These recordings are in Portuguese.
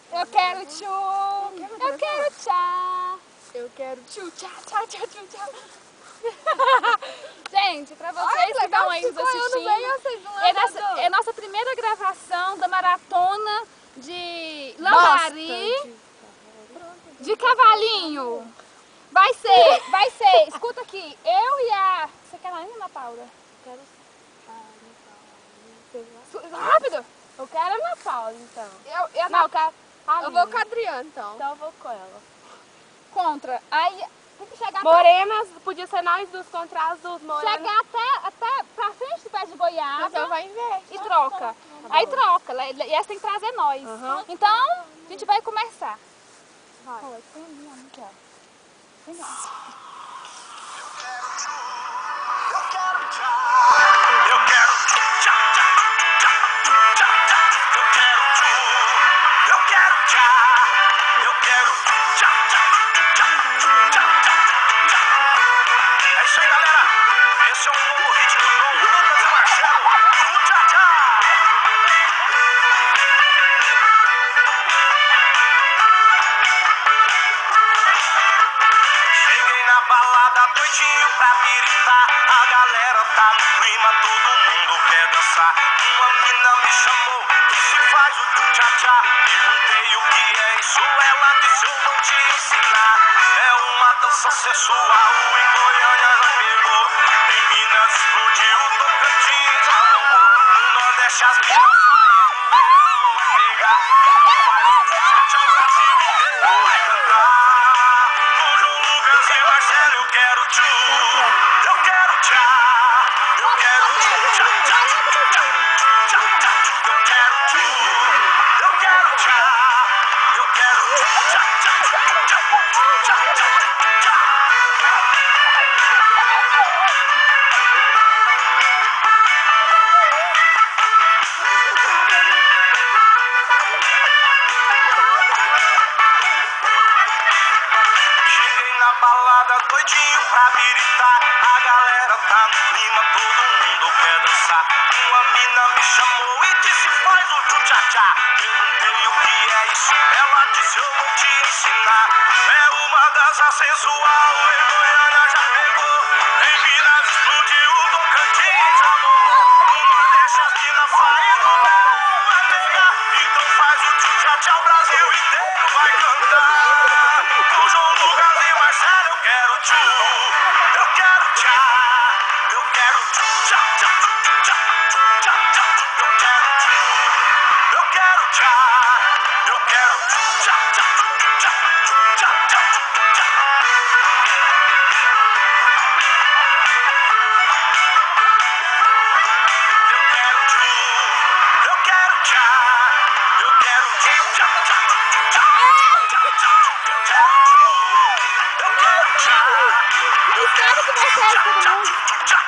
Eu quero tchu, eu quero tchá. Eu quero Tchu, tchá, tchá, tchá, tchu, tchá. Gente, pra vocês que estão aí nos assistindo, é a nossa primeira gravação da maratona de Lambari, de cavalinho. Vai ser, escuta aqui, eu e a... Você quer a Ana Paula? Quero Rápido! Eu quero a Ana Paula, então. Não, eu quero... Eu vou com a Adriana, então. Então eu vou com ela. Contra. Aí tem que chegar Morenas, podia ser nós dos contra as dos morenas. chegar até pra frente do pé de goiaba. Então vai em vez. E troca. Aí troca. E essa tem que trazer nós. Então, a gente vai começar. Vai. Tem ali, ó. Vem lá. Eu quero tchá, eu quero tchá, tchá, tchá, tchá, tchá. Eu quero tchu, eu quero tchá, eu quero tchá, tchá, tchá, tchá, tchá, tchá. É isso aí, galera. Esse é um novo hit do João Lucas e Marcelo. Tchá, tchá. Cheguei na balada doidinho pra gritar. A galera tá no clima, todo mundo quer dançar. Uma mina me chamou, disse faz o tchá-tchá. Perguntei o que é isso, ela disse eu vou te ensinar. É uma dança sensual, em Goiânia já pegou. Em Minas explodiu, Tocantins arrancou. No Nordeste as minas vai pegar. Faz o tchá-tchá, o Brasil inteiro vai cantar. Com João Lucas e Marcelo eu quero tchu. Eu quero tchá, eu quero tchá, tchá, tchá, tchá, tchá. Eu quero tchu, eu quero tchá, eu quero tchá, tchá, tchá, tchá, tchá, tchá. Cheguei na balada doidinho pra gritar. A galera tá no clima, todo mundo quer dançar. Uma mina me chamou e disse faz o tchu-tchá-tchá. Perguntei o que é isso, ela disse eu vou te ensinar. É uma dança sensual, em Goiânia já pegou. Em Minas explodiu, Tocantins amor. No Nordeste as minas saem do verão vai pegar. Então faz o tchu-tchá-tchá, o Brasil inteiro vai cantar. Com João Lucas e Marcelo eu quero tchu, eu quero tchá, eu quero tchá, tchá, tchá, tchá, tchá. Eu quero tchu, eu quero tchá, eu quero tchá, tchá, tchá, tchá, tchá, tchá. Eu quero tchu, eu quero tchá, eu quero tchá, tchá, tchá, tchá, tchá. Eu quero tchu, eu quero tchá, eu Espero que vocês, todo mundo, tchá,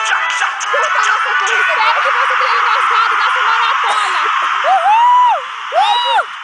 tchá, tchá. curtam a nossa corrida. Espero que você tenha gostado da nossa maratona. Uhul! Uhul!